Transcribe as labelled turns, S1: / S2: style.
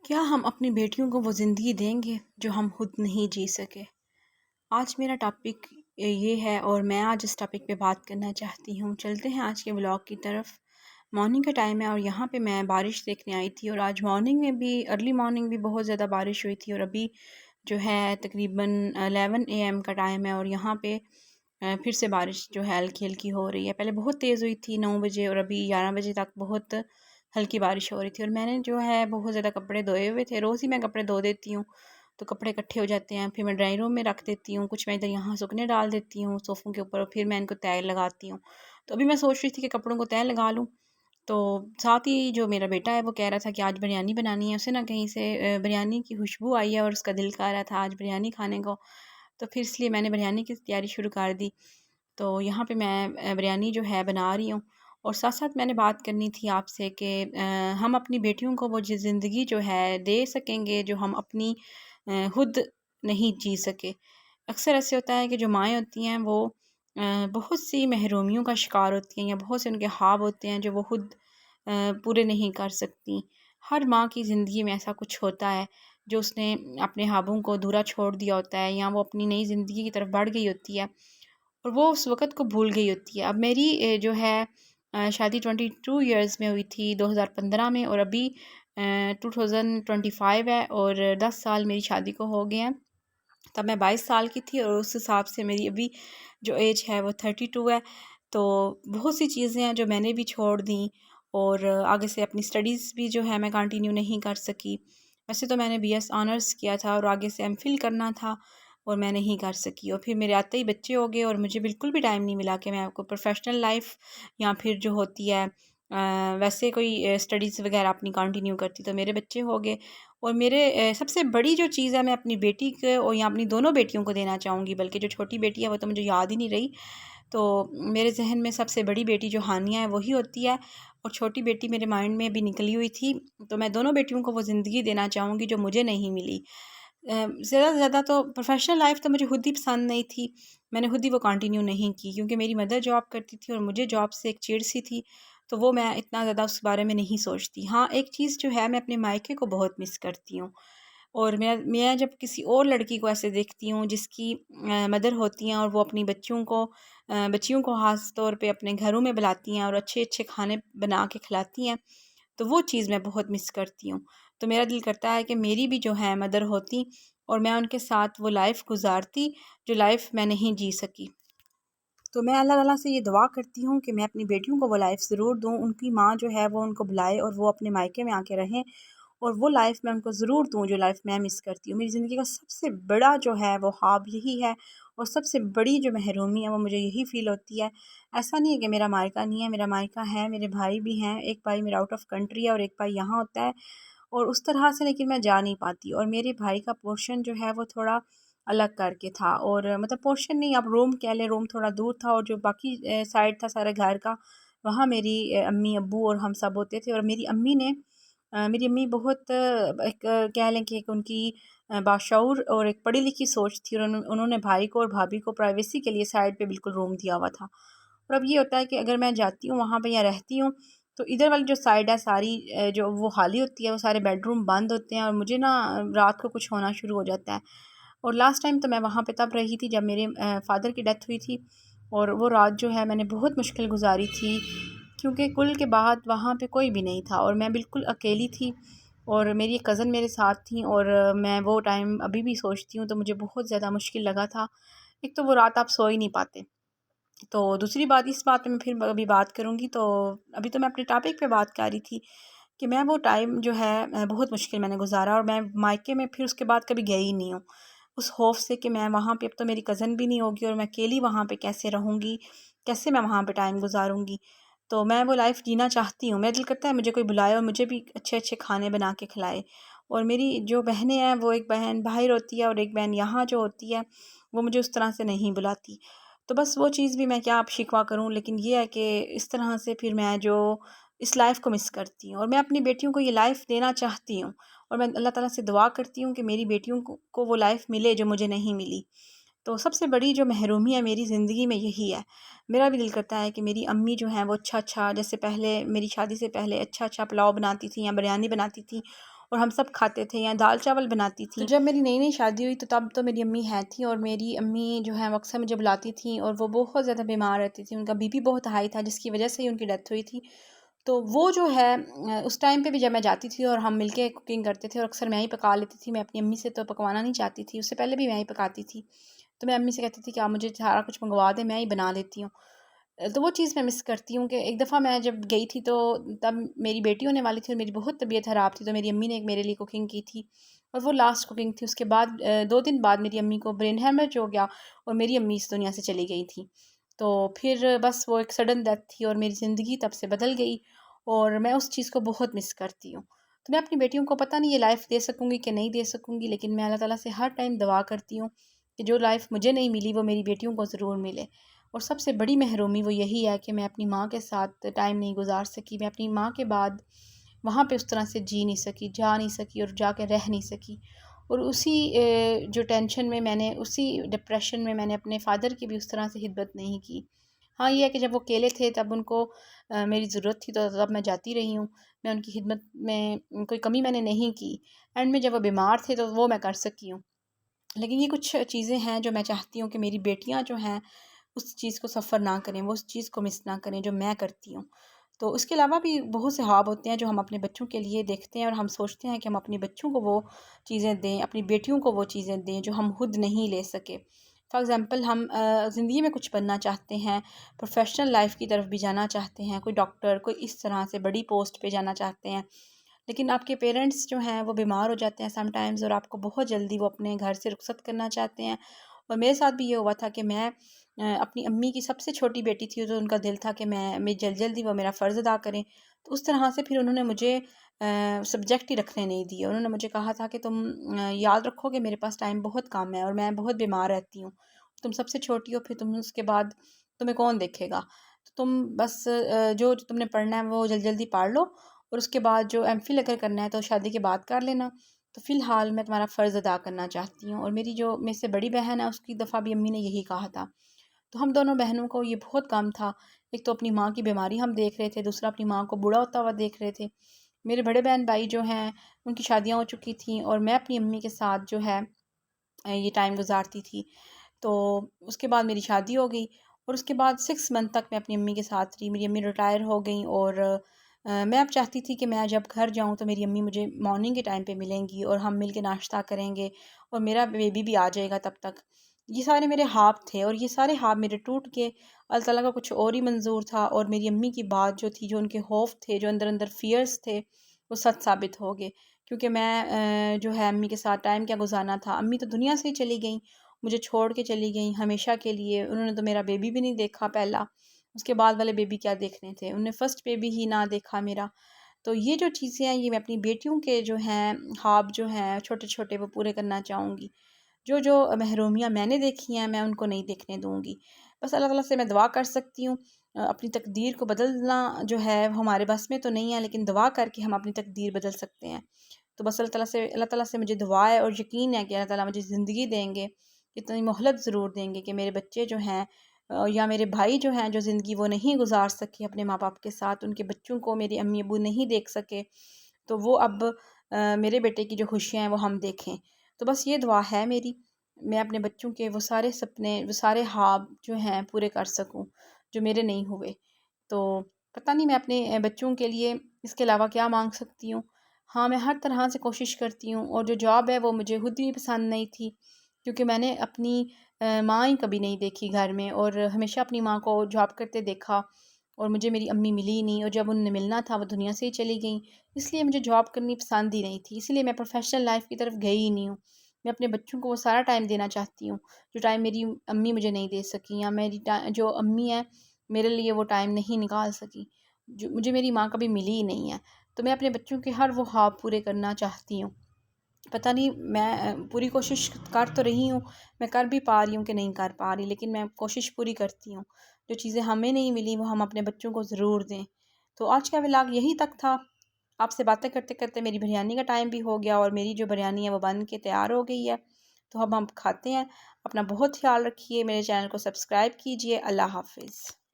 S1: کیا ہم اپنی بیٹیوں کو وہ زندگی دیں گے جو ہم خود نہیں جی سکے؟ آج میرا ٹاپک یہ ہے اور میں آج اس ٹاپک پہ بات کرنا چاہتی ہوں۔ چلتے ہیں آج کے ولاگ کی طرف۔ مارننگ کا ٹائم ہے اور یہاں پہ میں بارش دیکھنے آئی تھی، اور آج مارننگ میں بھی ارلی مارننگ بھی بہت زیادہ بارش ہوئی تھی، اور ابھی جو ہے تقریباً 11 AM کا ٹائم ہے، اور یہاں پہ پھر سے بارش جو ہے ہلکی ہلکی ہو رہی ہے۔ پہلے بہت تیز ہوئی تھی 9 بجے، اور ابھی 11 بجے تک بہت ہلکی بارش ہو رہی تھی، اور میں نے جو ہے بہت زیادہ کپڑے دھوئے ہوئے تھے۔ روز ہی میں کپڑے دھو دیتی ہوں تو کپڑے اکٹھے ہو جاتے ہیں، پھر میں ڈرائنگ روم میں رکھ دیتی ہوں، کچھ میں ادھر یہاں سکنے ڈال دیتی ہوں صوفوں کے اوپر، اور پھر میں ان کو تہہ لگاتی ہوں۔ تو ابھی میں سوچ رہی تھی کہ کپڑوں کو تہہ لگا لوں، تو ساتھ ہی جو میرا بیٹا ہے وہ کہہ رہا تھا کہ آج بریانی بنانی ہے، اسے نہ کہیں سے بریانی کی خوشبو آئی ہے اور اس کا دل کر رہا تھا آج بریانی کھانے کو، تو پھر اس لیے میں نے بریانی کی تیاری شروع کر دی۔ تو یہاں پہ میں بریانی جو ہے بنا رہی ہوں، اور ساتھ ساتھ میں نے بات کرنی تھی آپ سے کہ ہم اپنی بیٹیوں کو وہ زندگی جو ہے دے سکیں گے جو ہم اپنی خود نہیں جی سکے۔ اکثر ایسے ہوتا ہے کہ جو مائیں ہوتی ہیں وہ بہت سی محرومیوں کا شکار ہوتی ہیں، یا بہت سے ان کے خواب ہوتے ہیں جو وہ خود پورے نہیں کر سکتی۔ ہر ماں کی زندگی میں ایسا کچھ ہوتا ہے جو اس نے اپنے خوابوں کو ادھورا چھوڑ دیا ہوتا ہے، یا وہ اپنی نئی زندگی کی طرف بڑھ گئی ہوتی ہے اور وہ اس وقت کو بھول گئی ہوتی ہے۔ اب میری جو ہے شادی 22 ایئرز میں ہوئی تھی 2015 میں، اور ابھی 2025 ہے، اور 10 سال میری شادی کو ہو گئے ہیں۔ تب میں 22 سال کی تھی، اور اس حساب سے میری ابھی جو ایج ہے وہ 32 ہے۔ تو بہت سی چیزیں ہیں جو میں نے بھی چھوڑ دیں، اور آگے سے اپنی اسٹڈیز بھی جو ہے میں کنٹینیو نہیں کر سکی۔ ویسے تو میں نے BS آنرس کیا تھا اور آگے سے MPhil کرنا تھا، اور میں نہیں کر سکی، اور پھر میرے آتے ہی بچے ہو گئے، اور مجھے بالکل بھی ٹائم نہیں ملا کہ میں آپ کو پروفیشنل لائف یا پھر جو ہوتی ہے ویسے کوئی اسٹڈیز وغیرہ اپنی کنٹینیو کرتی، تو میرے بچے ہو گئے۔ اور میرے سب سے بڑی جو چیز ہے میں اپنی بیٹی کو اور یا اپنی دونوں بیٹیوں کو دینا چاہوں گی، بلکہ جو چھوٹی بیٹی ہے وہ تو مجھے یاد ہی نہیں رہی، تو میرے ذہن میں سب سے بڑی بیٹی جو ہانیہ ہے وہی ہوتی ہے، اور چھوٹی بیٹی میرے مائنڈ میں بھی نکلی ہوئی تھی۔ تو میں دونوں بیٹیوں کو وہ زندگی دینا چاہوں گی جو مجھے نہیں ملی۔ زیادہ سے زیادہ تو پروفیشنل لائف تو مجھے خود ہی پسند نہیں تھی، میں نے خود ہی وہ کنٹینیو نہیں کی، کیونکہ میری مدر جاب کرتی تھی اور مجھے جاب سے ایک چڑ سی تھی، تو وہ میں اتنا زیادہ اس بارے میں نہیں سوچتی۔ ہاں ایک چیز جو ہے، میں اپنے مائکے کو بہت مس کرتی ہوں، اور میں جب کسی اور لڑکی کو ایسے دیکھتی ہوں جس کی مدر ہوتی ہیں اور وہ اپنی بچیوں کو خاص طور پہ اپنے گھروں میں بلاتی ہیں اور اچھے اچھے کھانے بنا کے کھلاتی ہیں، تو وہ چیز میں بہت مس کرتی ہوں۔ تو میرا دل کرتا ہے کہ میری بھی جو ہے مدر ہوتی، اور میں ان کے ساتھ وہ لائف گزارتی جو لائف میں نہیں جی سکی۔ تو میں اللہ تعالیٰ سے یہ دعا کرتی ہوں کہ میں اپنی بیٹیوں کو وہ لائف ضرور دوں، ان کی ماں جو ہے وہ ان کو بلائے اور وہ اپنے مائکے میں آ کے رہیں، اور وہ لائف میں ان کو ضرور دوں جو لائف میں مس کرتی ہوں۔ میری زندگی کا سب سے بڑا جو ہے وہ خواب یہی ہے، اور سب سے بڑی جو محرومی ہے وہ مجھے یہی فیل ہوتی ہے۔ ایسا نہیں ہے کہ میرا مائکہ نہیں ہے، میرا مائکہ ہے، میرے بھائی بھی ہیں، ایک بھائی میرا آؤٹ آف کنٹری ہے اور ایک بھائی یہاں ہوتا ہے، اور اس طرح سے لیکن میں جا نہیں پاتی، اور میرے بھائی کا پورشن جو ہے وہ تھوڑا الگ کر کے تھا، اور مطلب پورشن نہیں، آپ روم کہہ لیں، روم تھوڑا دور تھا، اور جو باقی سائڈ تھا سارے گھر کا، وہاں میری امی ابو اور ہم سب ہوتے تھے۔ اور میری امی بہت ایک کہہ لیں کہ ایک ان کی باشعور اور ایک پڑھی لکھی سوچ تھی، اور انہوں نے بھائی کو اور بھابھی کو پرائیویسی کے لیے سائڈ پہ بالکل روم دیا ہوا تھا۔ اور اب یہ ہوتا ہے کہ اگر میں جاتی ہوں وہاں پہ یا رہتی ہوں، تو ادھر والی جو سائڈ ہے ساری جو وہ خالی ہوتی ہے، وہ سارے بیڈ روم بند ہوتے ہیں، اور مجھے نا رات کو کچھ ہونا شروع ہو جاتا ہے۔ اور لاسٹ ٹائم تو میں وہاں پہ تب رہی تھی جب میرے فادر کی ڈیتھ ہوئی تھی، اور وہ رات جو ہے میں نے بہت مشکل گزاری تھی، کیونکہ کل کے بعد وہاں پہ کوئی بھی نہیں تھا اور میں بالکل اکیلی تھی، اور میری ایک کزن میرے ساتھ تھیں، اور میں وہ ٹائم ابھی بھی سوچتی ہوں تو مجھے بہت زیادہ مشکل لگا تھا۔ ایک تو وہ رات آپ سو ہی نہیں پاتے، تو دوسری بات اس بات میں پھر ابھی بات کروں گی، تو ابھی تو میں اپنے ٹاپک پہ بات کر رہی تھی کہ میں وہ ٹائم جو ہے بہت مشکل میں نے گزارا، اور میں مائکے میں پھر اس کے بعد کبھی گئی ہی نہیں ہوں، اس خوف سے کہ میں وہاں پہ اب تو میری کزن بھی نہیں ہوگی، اور میں اکیلی وہاں پہ کیسے رہوں گی، کیسے میں وہاں پہ ٹائم گزاروں گی۔ تو میں وہ لائف جینا چاہتی ہوں، میرا دل کرتا ہے مجھے کوئی بلائے اور مجھے بھی اچھے اچھے کھانے بنا کے کھلائے۔ اور میری جو بہنیں ہیں وہ ایک بہن باہر ہوتی ہے اور ایک بہن یہاں جو ہوتی ہے وہ مجھے اس طرح سے نہیں بلاتی، تو بس وہ چیز بھی میں کیا آپ شکوہ کروں، لیکن یہ ہے کہ اس طرح سے پھر میں جو اس لائف کو مس کرتی ہوں، اور میں اپنی بیٹیوں کو یہ لائف دینا چاہتی ہوں، اور میں اللہ تعالیٰ سے دعا کرتی ہوں کہ میری بیٹیوں کو وہ لائف ملے جو مجھے نہیں ملی۔ تو سب سے بڑی جو محرومی ہے میری زندگی میں یہی ہے۔ میرا بھی دل کرتا ہے کہ میری امی جو ہیں وہ اچھا جیسے پہلے میری شادی سے پہلے اچھا پلاؤ بناتی تھیں یا بریانی بناتی تھیں، اور ہم سب کھاتے تھے، یا دال چاول بناتی تھیں۔ تو جب میری نئی نئی شادی ہوئی تو تب تو میری امی ہیں تھیں، اور میری امی جو ہیں وہ اکثر مجھے بلاتی تھیں، اور وہ بہت زیادہ بیمار رہتی تھیں، ان کا بی پی بہت ہائی تھا جس کی وجہ سے ہی ان کی ڈیتھ ہوئی تھی۔ تو وہ جو ہے اس ٹائم پہ بھی جب میں جاتی تھی اور ہم مل کے کوکنگ کرتے تھے، اور اکثر میں ہی پکا لیتی تھی، میں اپنی امی سے تو پکوانا نہیں چاہتی تھی، اس سے پہلے بھی میں ہی پکاتی تھی، تو میں امی سے کہتی تھی کہ آپ مجھے سارا کچھ منگوا دیں، میں ہی بنا لیتی ہوں۔ تو وہ چیز میں مس کرتی ہوں کہ ایک دفعہ میں جب گئی تھی تو تب میری بیٹی ہونے والی تھی اور میری بہت طبیعت خراب تھی، تو میری امی نے ایک میرے لیے کوکنگ کی تھی، اور وہ لاسٹ کوکنگ تھی۔ اس کے بعد 2 دن بعد میری امی کو برین ہیمریج ہو گیا اور میری امی اس دنیا سے چلی گئی تھی۔ تو پھر بس وہ ایک سڈن ڈیتھ تھی اور میری زندگی تب سے بدل گئی، اور میں اس چیز کو بہت مس کرتی ہوں۔ تو میں اپنی بیٹیوں کو پتہ نہیں یہ لائف دے سکوں گی کہ نہیں دے سکوں گی، لیکن میں اللہ تعالیٰ سے ہر ٹائم دعا کرتی ہوں کہ جو لائف مجھے نہیں ملی وہ میری بیٹیوں کو ضرور ملے۔ اور سب سے بڑی محرومی وہ یہی ہے کہ میں اپنی ماں کے ساتھ ٹائم نہیں گزار سکی، میں اپنی ماں کے بعد وہاں پہ اس طرح سے جی نہیں سکی، جا نہیں سکی، اور جا کے رہ نہیں سکی، اور اسی جو ٹینشن میں میں نے، اسی ڈپریشن میں میں نے اپنے فادر کی بھی اس طرح سے خدمت نہیں کی۔ ہاں یہ ہے کہ جب وہ اکیلے تھے تب ان کو میری ضرورت تھی تو تب میں جاتی رہی ہوں، میں ان کی خدمت میں کوئی کمی میں نے نہیں کی، اینڈ میں جب وہ بیمار تھے تو وہ میں کر سکی ہوں۔ لیکن یہ کچھ چیزیں ہیں جو میں چاہتی ہوں کہ میری بیٹیاں جو ہیں اس چیز کو سفر نہ کریں، وہ اس چیز کو مس نہ کریں جو میں کرتی ہوں۔ تو اس کے علاوہ بھی بہت سے خواب ہوتے ہیں جو ہم اپنے بچوں کے لیے دیکھتے ہیں، اور ہم سوچتے ہیں کہ ہم اپنی بچوں کو وہ چیزیں دیں، اپنی بیٹیوں کو وہ چیزیں دیں جو ہم خود نہیں لے سکے۔ فار ایگزامپل ہم زندگی میں کچھ بننا چاہتے ہیں، پروفیشنل لائف کی طرف بھی جانا چاہتے ہیں، کوئی ڈاکٹر، کوئی اس طرح سے بڑی پوسٹ پہ جانا چاہتے ہیں، لیکن آپ کے پیرنٹس جو ہیں وہ بیمار ہو جاتے ہیں سم ٹائمز، اور آپ کو بہت جلدی وہ اپنے گھر سے رخصت کرنا چاہتے ہیں۔ اور میرے ساتھ بھی یہ ہوا تھا کہ میں اپنی امی کی سب سے چھوٹی بیٹی تھی، تو ان کا دل تھا کہ میں جلدی وہ میرا فرض ادا کریں، تو اس طرح سے پھر انہوں نے مجھے سبجیکٹ ہی رکھنے نہیں دیے۔ انہوں نے مجھے کہا تھا کہ تم یاد رکھو کہ میرے پاس ٹائم بہت کم ہے اور میں بہت بیمار رہتی ہوں، تم سب سے چھوٹی ہو، پھر تم اس کے بعد تمہیں کون دیکھے گا، تو تم بس جو تم نے پڑھنا ہے وہ جلدی پڑھ لو، اور اس کے بعد جو ایم فل اگر کرنا ہے تو شادی کے بعد کر لینا، تو فی الحال میں تمہارا فرض ادا کرنا چاہتی ہوں۔ اور میری جو میرے سے بڑی بہن ہے اس کی دفعہ بھی امی نے یہی کہا تھا، تو ہم دونوں بہنوں کو یہ بہت کام تھا، ایک تو اپنی ماں کی بیماری ہم دیکھ رہے تھے، دوسرا اپنی ماں کو بوڑھا ہوتا ہوا دیکھ رہے تھے۔ میرے بڑے بہن بھائی جو ہیں ان کی شادیاں ہو چکی تھیں، اور میں اپنی امی کے ساتھ جو ہے یہ ٹائم گزارتی تھی۔ تو اس کے بعد میری شادی ہو گئی، اور اس کے بعد 6 منتھ تک میں اپنی امی کے ساتھ رہی۔ میری امی ریٹائر ہو گئیں، اور میں اب چاہتی تھی کہ میں جب گھر جاؤں تو میری امی مجھے مارننگ کے ٹائم پہ ملیں گی، اور ہم مل کے ناشتہ کریں گے، اور میرا بیبی بھی آ جائے گا تب تک۔ یہ سارے میرے خواب تھے، اور یہ سارے خواب میرے ٹوٹ کے اللہ تعالیٰ کا کچھ اور ہی منظور تھا، اور میری امی کی بات جو تھی، جو ان کے خوف تھے، جو اندر اندر فیئرس تھے، وہ سچ ثابت ہو گئے، کیونکہ میں جو ہے امی کے ساتھ ٹائم کیا گزارنا تھا۔ امی تو دنیا سے ہی چلی گئیں، مجھے چھوڑ کے چلی گئیں ہمیشہ کے لیے، انہوں نے تو میرا بیبی بھی نہیں دیکھا پہلا، اس کے بعد والے بیبی کیا دیکھنے تھے، انہوں نے فرسٹ بیبی ہی نہ دیکھا میرا۔ تو یہ جو چیزیں ہیں یہ میں اپنی بیٹیوں کے جو ہیں خواب جو ہیں چھوٹے چھوٹے وہ پورے کرنا چاہوں گی، جو محرومیاں میں نے دیکھی ہیں میں ان کو نہیں دیکھنے دوں گی۔ بس اللہ تعالیٰ سے میں دعا کر سکتی ہوں، اپنی تقدیر کو بدلنا جو ہے وہ ہمارے بس میں تو نہیں ہے، لیکن دعا کر کے ہم اپنی تقدیر بدل سکتے ہیں۔ تو بس اللہ تعالیٰ سے مجھے دعا ہے اور یقین ہے کہ اللہ تعالیٰ مجھے زندگی دیں گے، اتنی مہلت ضرور دیں گے کہ میرے بچے جو ہیں یا میرے بھائی جو ہیں جو زندگی وہ نہیں گزار سکے اپنے ماں باپ کے ساتھ، ان کے بچوں کو میرے امی ابو نہیں دیکھ سکے، تو وہ اب میرے بیٹے کی جو خوشیاں ہیں وہ ہم دیکھیں۔ تو بس یہ دعا ہے میری، میں اپنے بچوں کے وہ سارے سپنے، وہ سارے خواب جو ہیں پورے کر سکوں جو میرے نہیں ہوئے۔ تو پتہ نہیں میں اپنے بچوں کے لیے اس کے علاوہ کیا مانگ سکتی ہوں۔ ہاں میں ہر طرح سے کوشش کرتی ہوں، اور جو جاب ہے وہ مجھے خود بھی پسند نہیں تھی، کیونکہ میں نے اپنی ماں ہی کبھی نہیں دیکھی گھر میں، اور ہمیشہ اپنی ماں کو جاب کرتے دیکھا، اور مجھے میری امی ملی نہیں، اور جب انہوں نے ملنا تھا وہ دنیا سے ہی چلی گئیں، اس لیے مجھے جاب کرنی پسند ہی نہیں تھی، اس لیے میں پروفیشنل لائف کی طرف گئی ہی نہیں ہوں۔ میں اپنے بچوں کو وہ سارا ٹائم دینا چاہتی ہوں جو ٹائم میری امی مجھے نہیں دے سکی، یا میری جو امی ہے میرے لیے وہ ٹائم نہیں نکال سکی، جو مجھے میری ماں کبھی ملی ہی نہیں ہے۔ تو میں اپنے بچوں کے ہر وہ خواب پورے کرنا چاہتی ہوں۔ پتہ نہیں میں پوری کوشش کر تو رہی ہوں، میں کر بھی پا رہی ہوں کہ نہیں کر پا رہی، لیکن میں کوشش پوری کرتی ہوں، جو چیزیں ہمیں نہیں ملی وہ ہم اپنے بچوں کو ضرور دیں۔ تو آج کا ولاگ یہی تک تھا، آپ سے باتیں کرتے کرتے میری بریانی کا ٹائم بھی ہو گیا، اور میری جو بریانی ہے وہ بن کے تیار ہو گئی ہے، تو اب ہم کھاتے ہیں۔ اپنا بہت خیال رکھیے، میرے چینل کو سبسکرائب کیجیے۔ اللہ حافظ۔